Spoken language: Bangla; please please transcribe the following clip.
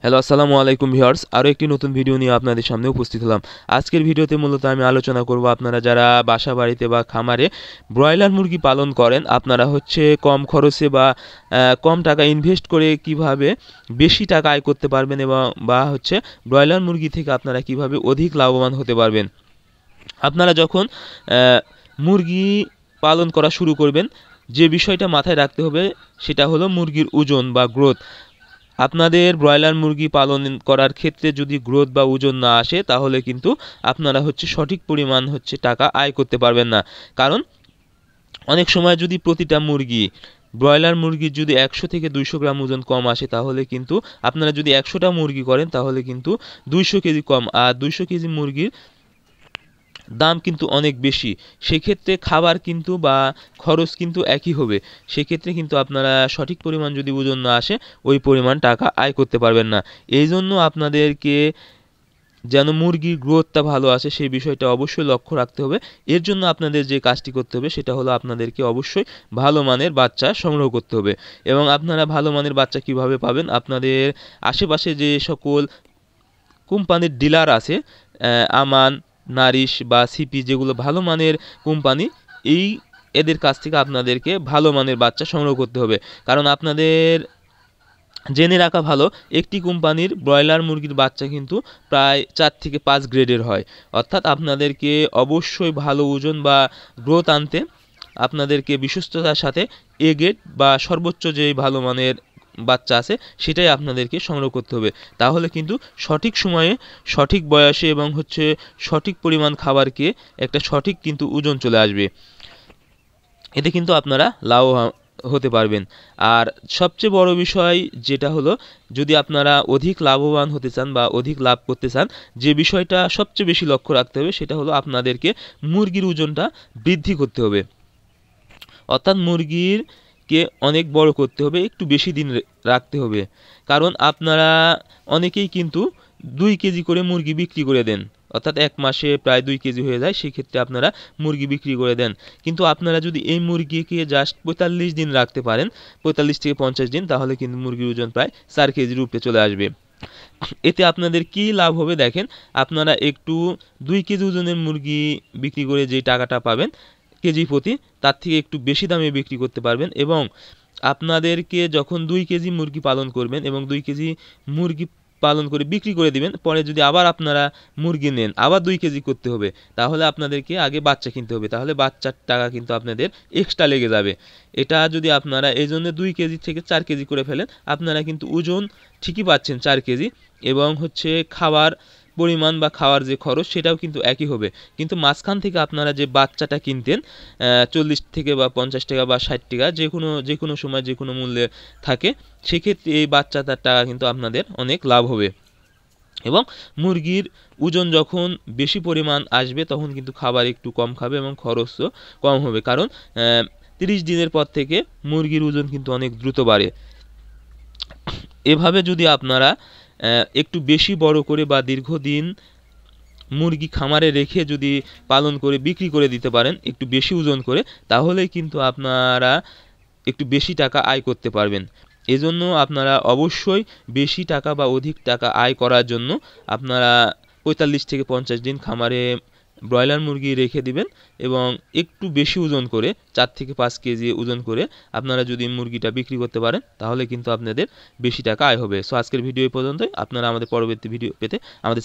হ্যালো আসসালামু আলাইকুম ভিউয়ার্স, আরও একটি নতুন ভিডিও নিয়ে আপনাদের সামনে উপস্থিত হলাম। আজকের ভিডিওতে মূলত আমি আলোচনা করব আপনারা যারা বাসা বাড়িতে বা খামারে ব্রয়লার মুরগি পালন করেন, আপনারা কম খরচে বা কম টাকা ইনভেস্ট করে কিভাবে বেশি টাকা আয় করতে পারবেন এবং ব্রয়লার মুরগি থেকে আপনারা কিভাবে অধিক লাভবান হতে পারবেন। আপনারা যখন মুরগি পালন করা শুরু করবেন, যে বিষয়টা মাথায় রাখতে হবে সেটা হলো মুরগির ওজন বা গ্রোথ। আপনাদের ব্রয়লার মুরগি পালন করার ক্ষেত্রে যদি গ্রোথ বা ওজন না আসে, তাহলে কিন্তু আপনারা সঠিক পরিমাণ টাকা আয় করতে পারবেন না। কারণ অনেক সময় যদি প্রতিটা ব্রয়লার মুরগির যদি 100 থেকে 200 গ্রাম ওজন কম আসে, তাহলে কিন্তু আপনারা যদি 100টা মুরগি করেন তাহলে কিন্তু 200 কেজি কম, আর 200 কেজি মুরগির দাম কিন্তু অনেক বেশি। সেক্ষেত্রে খাবার কিন্তু বা খরচ কিন্তু একই হবে। সেক্ষেত্রে কিন্তু আপনারা সঠিক পরিমাণ যদি ওজন না আসে, ওই পরিমাণ টাকা আয় করতে পারবেন না। এই জন্য আপনাদেরকে যেন মুরগির গ্রোথটা ভালো আসে সেই বিষয়টা অবশ্যই লক্ষ্য রাখতে হবে। এর জন্য আপনাদের যে কাজটি করতে হবে সেটা হলো আপনাদেরকে অবশ্যই ভালো মানের বাচ্চা সংগ্রহ করতে হবে। এবং আপনারা ভালো মানের বাচ্চা কিভাবে পাবেন, আপনাদের আশেপাশে যে সকল কোম্পানির ডিলার আছে, আমান, নারিশ বা সিপি, যেগুলো ভালো মানের কোম্পানি, এদের কাছ থেকে আপনাদেরকে ভালো মানের বাচ্চা সংগ্রহ করতে হবে। কারণ আপনাদের জেনে রাখা ভালো, একটি কোম্পানির ব্রয়লার মুরগির বাচ্চা কিন্তু প্রায় 4 থেকে 5 গ্রেডের হয়। অর্থাৎ আপনাদেরকে অবশ্যই ভালো ওজন বা গ্রোথ আনতে আপনাদেরকে বিশ্বস্ততার সাথে এ গ্রেড বা সর্বোচ্চ যেই ভালো মানের বাচ্চা আছে সেটাই আপনাদেরকে সংগ্রহ করতে হবে। তাহলে কিন্তু সঠিক সময়ে, সঠিক বয়সে এবং সঠিক পরিমাণ খাবারকে একটা সঠিক কিন্তু ওজন চলে আসবে। এতে কিন্তু আপনারা লাভ হতে পারবেন। আর সবচেয়ে বড় বিষয় যেটা হলো, যদি আপনারা অধিক লাভবান হতে চান বা অধিক লাভ করতে চান, যে বিষয়টা সবচেয়ে বেশি লক্ষ্য রাখতে হবে সেটা হলো আপনাদেরকে মুরগির ওজনটা বৃদ্ধি করতে হবে। অর্থাৎ মুরগিরকে অনেক বড় করতে হবে, একটু বেশি দিন রাখতে হবে। কারণ আপনারা অনেকেই কিন্তু 2 কেজি করে মুরগি বিক্রি করে দেন, অর্থাৎ 1 মাসে প্রায় 2 কেজি হয়ে যায়। সেক্ষেত্রে আপনারা মুরগি বিক্রি করে দেন। কিন্তু আপনারা যদি এই মুরগিকে জাস্ট 45 দিন রাখতে পারেন, 45 থেকে 50 দিন, তাহলে কিন্তু মুরগির ওজন প্রায় 4 কেজির উপরে চলে আসবে। এতে আপনাদের কি লাভ হবে দেখেন, আপনারা একটু 2 কেজি ওজনের মুরগি বিক্রি করে যে টাকাটা পাবেন কেজি প্রতি, তার থেকে একটু বেশি দামে বিক্রি করতে পারবেন। এবং আপনাদেরকে যখন 2 কেজি মুরগি পালন করবেন এবং 2 কেজি মুরগি পালন করে বিক্রি করে দিবেন, পরে যদি আবার আপনারা মুরগি নেন, আবার 2 কেজি করতে হবে, তাহলে আপনাদেরকে আগে বাচ্চা কিনতে হবে, তাহলে বাচ্চার টাকা কিন্তু আপনাদের এক্সট্রা লেগে যাবে। এটা যদি আপনারা এই জন্য 2 কেজি থেকে 4 কেজি করে ফেলেন, আপনারা কিন্তু ওজন ঠিকই পাচ্ছেন 4 কেজি, এবং খাবার পরিমাণ বা খাওয়ার যে খরচ সেটাও কিন্তু একই হবে। কিন্তু মাঝখান থেকে আপনারা যে বাচ্চাটা কিনতেন 40 থেকে বা 50 টাকা বা 60 টাকা, যে কোনো সময় যে কোনো মূল্যে থাকে, সেক্ষেত্রে এই বাচ্চাটার টাকা কিন্তু আপনাদের অনেক লাভ হবে। এবং মুরগির ওজন যখন বেশি পরিমাণ আসবে, তখন কিন্তু খাবার একটু কম খাবে এবং খরচও কম হবে। কারণ 30 দিনের পর থেকে মুরগির ওজন কিন্তু অনেক দ্রুত বাড়ে। এভাবে যদি আপনারা একটু বেশি বড় করে বা দীর্ঘদিন মুরগি খামারে রেখে যদি পালন করে বিক্রি করে দিতে পারেন একটু বেশি ওজন করে, তাহলেই কিন্তু আপনারা একটু বেশি টাকা আয় করতে পারবেন। এজন্য আপনারা অবশ্যই বেশি টাকা বা অধিক টাকা আয় করার জন্য আপনারা 45 থেকে 50 দিন খামারে ব্রয়লার মুরগি রেখে দিবেন এবং একটু বেশি ওজন করে 4 থেকে 5 কেজি ওজন করে আপনারা যদি মুরগিটা বিক্রি করতে পারেন, তাহলে কিন্তু আপনাদের বেশি টাকা আয় হবে। সো আজকের ভিডিও এই পর্যন্তই। আপনারা আমাদের পরবর্তী ভিডিও পেতে আমাদের